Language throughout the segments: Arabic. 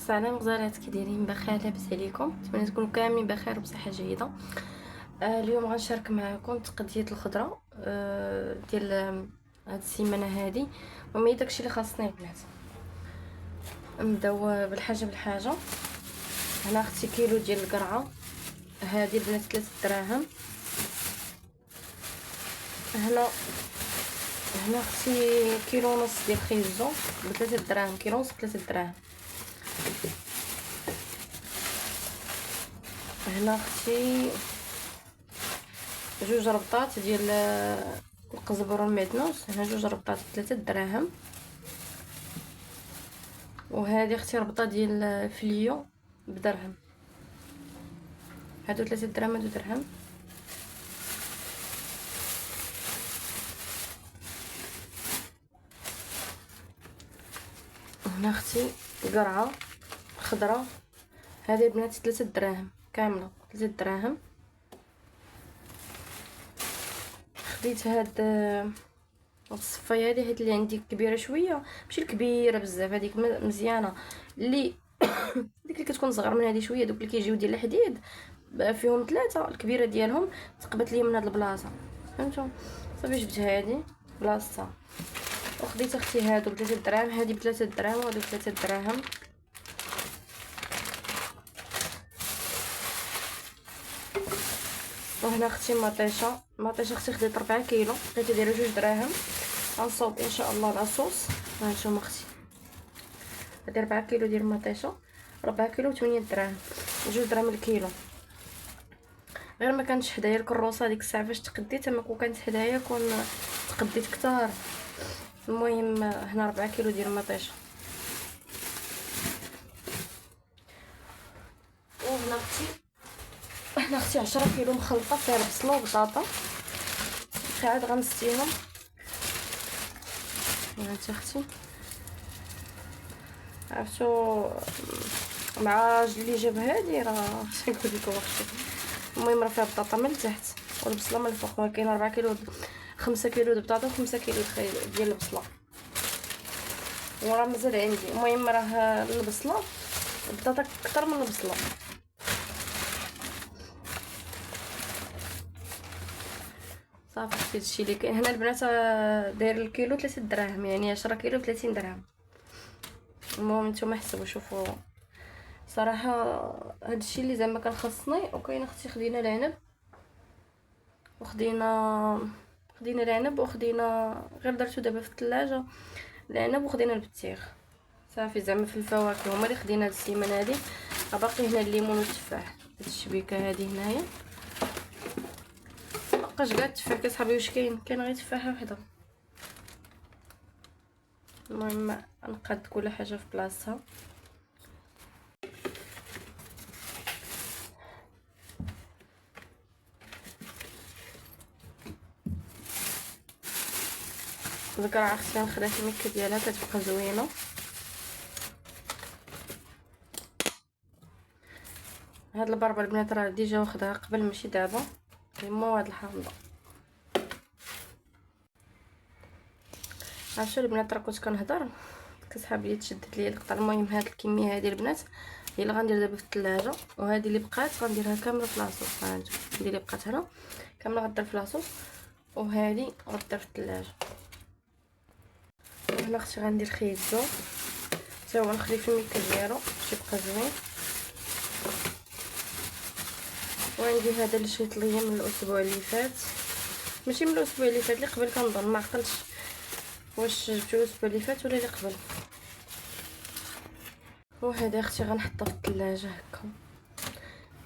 السلام غزالات، كي دايرين؟ بخير؟ لاباس عليكم؟ نتمنى تكونوا كاملين بخير وبصحه جيده. اليوم غنشارك معكم تقديه الخضره ديال هاد السيمانه هادي. المهم داكشي اللي خاصنا البنات. نبداو بالحاجه. هنا اختي كيلو ديال القرعه، هادي البنات 3 دراهم. هنا اختي كيلو ونص ديال الخيزو ب3 دراهم، كيلو ونص ب3 دراهم. هنا اختي جوج ربطات ديال القزبر والمعدنوس، هنا جوج ربطات ب3 دراهم. وهذه اختي ربطه ديال الفليو بدرهم، هادو 3 دراهم هادو درهم. هنا اختي قرعه خضراء، هذه البنات 3 دراهم كامله، 3 دراهم. خديت هاد الصفايه هذه حيت اللي عندي كبيره شويه، ماشي الكبيره بزاف، هذيك مزيانه. اللي ديك اللي كتكون صغر من هذه شويه، دوك اللي كيجيو ديال الحديد فيهم 3، الكبيره ديالهم تقبت لي من هاد البلاصه، فهمتوا؟ صافي جبت هذه بلاصتها. وخديت اختي هادو ب3 دراهم، هذه ب3 دراهم وهادو ب3 دراهم. وهنا اختي مطيشه اختي خديت 4 كيلو، بقيت دايره 2 دراهم. غنصوب ان شاء الله لاصوص. هانتوما اختي هادي 4 كيلو ديال المطيشه، 4 كيلو 8 دراهم، 2 دراهم الكيلو. غير ما كانتش حدايا الكروسه ديك الساعه فاش تقديت، اما كون كانت حدايا كون تقديت كتار. المهم هنا 4 كيلو ديال المطيشه. وهنا اختي 10 كيلو مخلطه فيها البصله وبطاطا، عاد غنستيهم. هانت اختي عرفتو مع اللي جاب هادي راه شنو نقول لكم اختي. المهم راه فيها البطاطا من التحت والبصله من الفوق، ولكن 4 كيلو 5 كيلو د البطاطا و5 كيلو ديال البصله، وراه مازال عندي. المهم راه البصله البطاطا اكثر من البصله. صافي هادشي اللي كاين هنا البنات. داير الكيلو 3 دراهم، يعني 10 كيلو 30 درهم. المهم نتوما حسبوا شوفوا. صراحه هادشي اللي زعما كان خاصني. وكاين اختي خدينا العنب وخدينا غير درتو دابا في الثلاجه العنب، وخدينا البطيخ. صافي زعما في الفواكه هما اللي خدينا هاد السيمانه هادي. باقي هنا الليمون والتفاح، هاد الشبيكه هادي هنايا مبقاش كاع التفاح. كصحابي واش كاين غير تفاحه وحده. المهم نقاد كل حاجه في بلاصتها. القرعه خصني نخليها في المكه ديالها كتبقى زوينه. هاد البربه البنات راه ديجا واخدها قبل ماشي دابا، هما هاد الحامضه. عرفتوا البنات راه كنت كنهضر كسحاب لي تشدت ليا القطع. المهم هاد الكميه هادي البنات هي اللي غندير دابا في الثلاجه، وهذه اللي بقات غنديرها كامله في لاصوص. ها انتم هذه اللي بقات هنا كامله غدير في لاصوص، وهذه غدير في الثلاجه. هنا اختي غندير خيزو حتى هو نخليه في الميكا ديالو باش يبقى زوين. وعندي هذا اللي شريت ليا من الاسبوع اللي فات، ماشي من الاسبوع اللي فات، اللي قبل كنظن، ما عقلتش واش جبتو الاسبوع اللي فات ولا اللي قبل. وهذا اختي غنحطها في الثلاجه هكا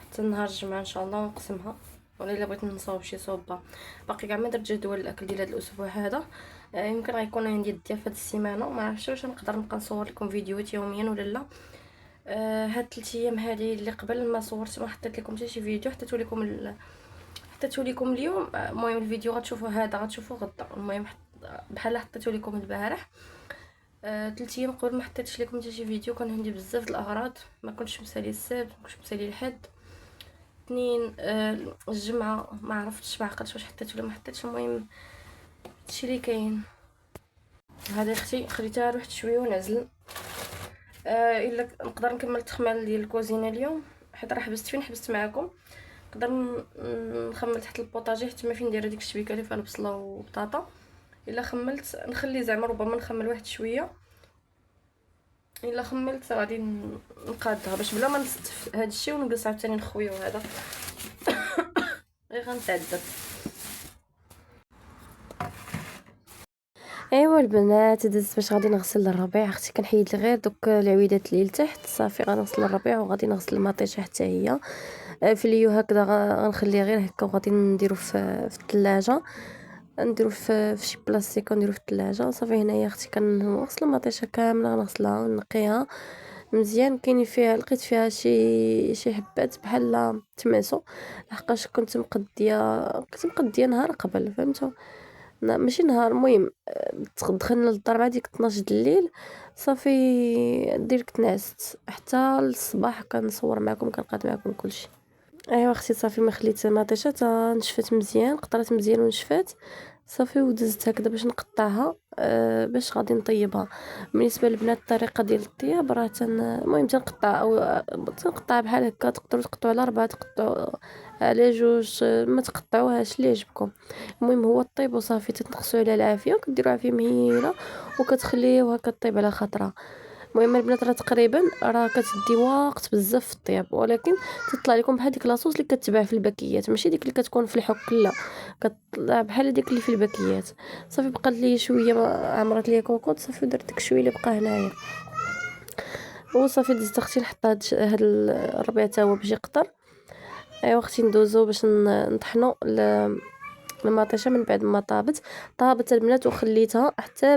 حتى نهار الجمعه ان شاء الله ونقسمها. ولا الا بغيت نصاوب شي صوبه. باقي كاع ما درت جدول الاكل ديال هذا الاسبوع هذا. يمكن غيكون عندي الضياف هاد السيمانه، ما عرفتش واش نقدر نبقى نصور لكم فيديوهات يوميا ولا لا. هاد 3 ايام هذه اللي قبل ما صورت، ما حطيت لكم حتى شي فيديو. حطيته لكم اليوم. المهم الفيديو غتشوفوا هذا غتشوفوا غدا. المهم بحال حطيته لكم البارح. 3 ايام قبل ما حطيتش لكم حتى شي فيديو، كان عندي بزاف د الاغراض، ما كنتش مسالي السبت، ما كنتش مسالي الحد، اثنين الجمعه ما عرفتش، ما عقلتش واش حطيت ولا ما حطيتش. المهم هادشي اللي كاين. هذه اختي خديتها رحت شويه ونعزل. الا نقدر نكمل التخمال ديال الكوزينه اليوم، حيت راه حبست معكم. نقدر نخمل تحت البوطاجي حتى ما فين ندير هذيك الشبيكه اللي فيها البصله وبطاطا. الا خملت نخلي زعما ربما نخمل واحد شويه، الا خملت غادي نقادها باش بلا ما نستف هذا الشيء ونجلس عاوتاني نخويو. هذا غير غنتعذب. ايوا البنات، دزت باش غادي نغسل الربيع. اختي كنحيد غير دوك العويدات اللي لتحت صافي. غنغسل الربيع وغادي نغسل المطيشه حتى هي. فيليو هكذا غنخليه غير هكا وغادي نديرو في الثلاجه. نديرو في شي بلاستيك ونديرو في الثلاجه صافي. هنايا اختي كنغسل المطيشه كامله، غنغسلها ونقيها مزيان. كاين فيها لقيت فيها شي حبات بحال تماسو، لحقاش كنت مقديه نهار قبل، فهمتوا؟ ماشي نهار، المهم دخلنا للدار مع ديك 12 د الليل صافي. ديريكت نعست حتى الصباح كنصور معكم كنقاد معكم كلشي. ايوا اختي صافي ما خليت مطيشه تا نشفت مزيان، قطرات مزيان ونشفات صافي. ودزت هكذا باش نقطعها باش غادي نطيبها. بالنسبه للبنات الطريقه ديال الطياب راه المهم تنقطع او تنقطع بحال هكا. تقدروا تقطعوا على 4، تقطعوا على 2، ما تقطعوهاش اللي يعجبكم. المهم هو الطيب وصافي. تنقصوا على العافيه وكديروها فيه مهيله وكتخليوها كطيب على خاطرها. المهم البنات راه تقريبا راه كتدي وقت بزاف في الطياب، ولكن تطلع لكم بحال ديك لاصوص اللي كتباع في الباكيات، ماشي ديك اللي كتكون في الحك، لا كتطلع بحال ديك اللي في الباكيات. صافي بقات لي شويه عمرت لي كوكوط صافي، درت داك الشويه اللي بقى هنايا وصافي. دزت اختي نحط هاد الربيع تا هو باش يقطر. ايوا اختي ندوزو باش نطحنوا المطيشه. من بعد ما طابت البنات وخليتها حتى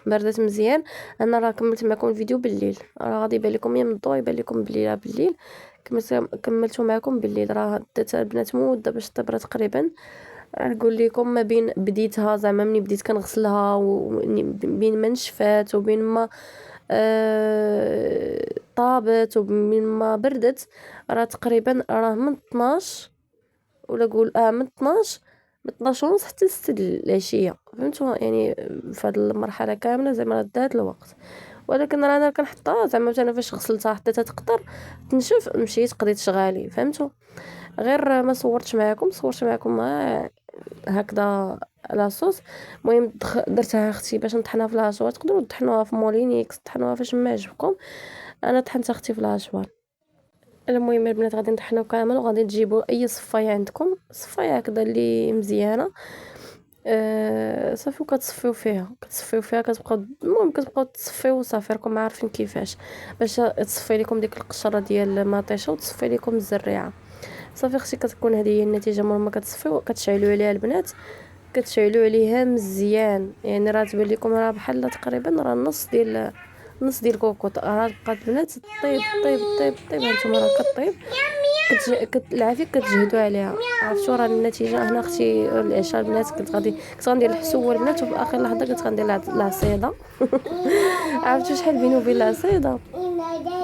بردات مزيان. انا راه كملت معكم الفيديو بالليل، راه غادي يبان لكم يم الضوء يبان لكم بالليل. كملته معكم بالليل. راه دات البنات مده باش تبرد تقريبا. نقول لكم ما بين بديتها زعما مني بديت كنغسلها وبين ما نشفات وبين ما طابت وبين ما بردت، راه تقريبا راه من 12 ولا قول من 12 ونص حتى 6 العشيه، فهمتوا؟ يعني في هذه المرحله كامله زعما دات الوقت. ولكن رانا كنحطها زعما انا فاش غسلتها حطيتها تقطر تنشف مشيت قضيت شغالي، فهمتوا؟ غير ما صورت معكم هكذا لاصوص. المهم درتها اختي باش نطحنها في الهاشوار. تقدروا تطحنوها في مولينيكس، تطحنوها فاش ما يعجبكم. انا طحنت اختي في الهاشوار. المهم البنات غادي نطحنوا كامل وغادي تجيبوا اي صفايه عندكم، صفايه هكذا اللي مزيانه صافي. وكتصفيو فيها كتبقاو المهم كتبقاو تصفيو صافي. راكم عارفين كيفاش باش تصفي لكم ديك القشره ديال المطيشه وتصفي لكم الزريعه صافي. اختي كتكون هذه هي النتيجه. مور ما كتصفيو كتشعلوا عليها البنات، كتشعلوا عليها مزيان. يعني راه تبان لكم راه بحال تقريبا راه نص ديال كوكوط. راه بقات البنات طيب هانتوما راه كطيب العافيه كتجهدوا عليها. عرفتوا راه النتيجه هنا اختي العشاء البنات. كنت غندير الحسوه البنات وفي اخر لحظه كنت غندير العصيده عرفتوا شحال بيني وبين العصيده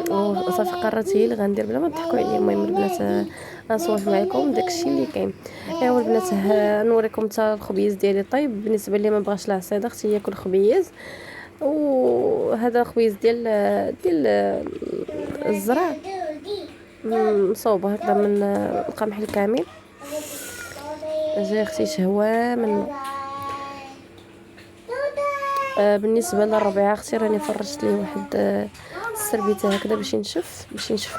وصافي. قررت هي اللي غندير بلا ما تضحكوا عليا. المهم البنات غنصور معكم داكشي اللي كاين. ايوا البنات نوريكم حتى الخبيز ديالي طيب. بالنسبه لي ما بغاش العصيده اختي ياكل خبيز. وهذا خبيز ديال الزرع مصوبه هكذا من القمح الكامل. جاي اختي شهوه منه. بالنسبه للربيع اختي راني فرشت ليه واحد السربيته هكذا باش ينشف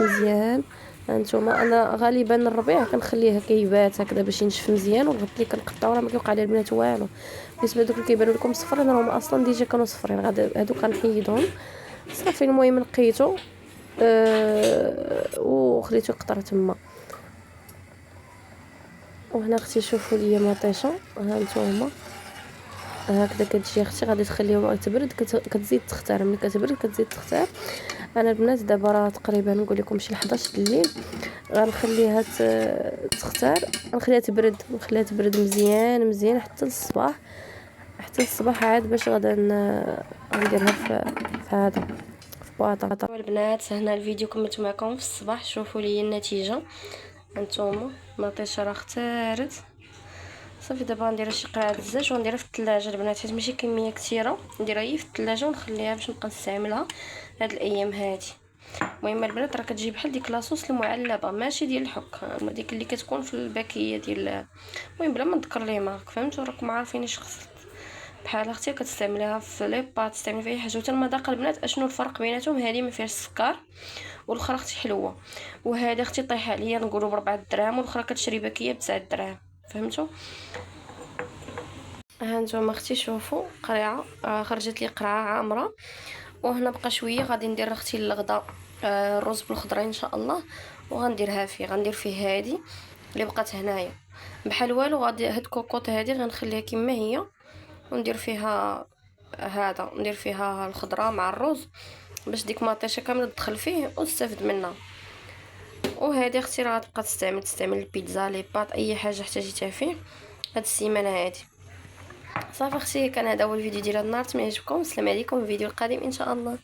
مزيان. هانتوما انا غالبا الربيع كنخليه كيبات هكذا باش ينشف مزيان، والغد اللي كنقطعو راه ما كيوقع لي البنات والو. بالنسبه لدوك اللي كيبانوا لكم صفرين راهم اصلا ديجا كانوا صفرين، هادو كنحيدهم صافي. المهم نقيتو وخليتو يقطر تما. وهنا اختي شوفوا ليا مطيشه هانتوما هكذا كتجي اختي. غادي تخليهم تبرد كتزيد تختار. ملي كتبرد كتزيد تختار. انا البنات دابا راه تقريبا نقول لكم شي 11 د الليل غنخليها تختار. نخليها تبرد مزيان حتى الصباح عاد باش غادا نديرها في هذا في بواطه. البنات هنا الفيديو كملت معكم في الصباح. شوفوا لي النتيجه هانتوما. مطيشه راه اختارت صافي. دابا ندير شي قرعه الزاج ونديرها في الثلاجه البنات، حيت ماشي كميه كثيره. نديرها هي في الثلاجه ونخليها باش نبقى نستعملها هاد الايام هادي. المهم البنات راه كتجي بحال ديك لاصوص المعلبه، ماشي ديال الحك، ديك اللي كتكون في الباكيه ديال، المهم بلا ما نذكر ليه مارك، فهمتوا؟ راكم عارفين اش خصت. بحال اختي كتستعملها في لي بات، تستعمل في اي حاجه. وتا المذاق البنات اشنو الفرق بيناتهم؟ هذه ما فيهاش السكر والاخرى اختي حلوه، وهذه اختي طايحه عليا نقولوا ب4 دراهم، والاخرى كتشري باكيه ب9 دراهم، فهمتوا؟ ها نتوما اختي شوفوا قريعه، خرجت لي قرعه عامره. وهنا بقى شويه غادي ندير اختي الغدا الرز بالخضره ان شاء الله، وغنديرها فيه، غندير فيه هادي اللي بقات هنايا بحال والو. غادي هاد كوكوط هادي غنخليها كما هي، وندير فيها هذا، ندير فيها الخضره مع الرز باش ديك ماطيشه كامله تدخل فيه وتستافد منها. وهذه اختي راه غتبقى تستعمل البيتزا، لي باط، اي حاجه احتاجيتها فيه هاد السيمانه هادي. صافي اختي، كان هذا هو الفيديو ديال النهار. تما عجبكم، السلام عليكم، الفيديو القادم ان شاء الله.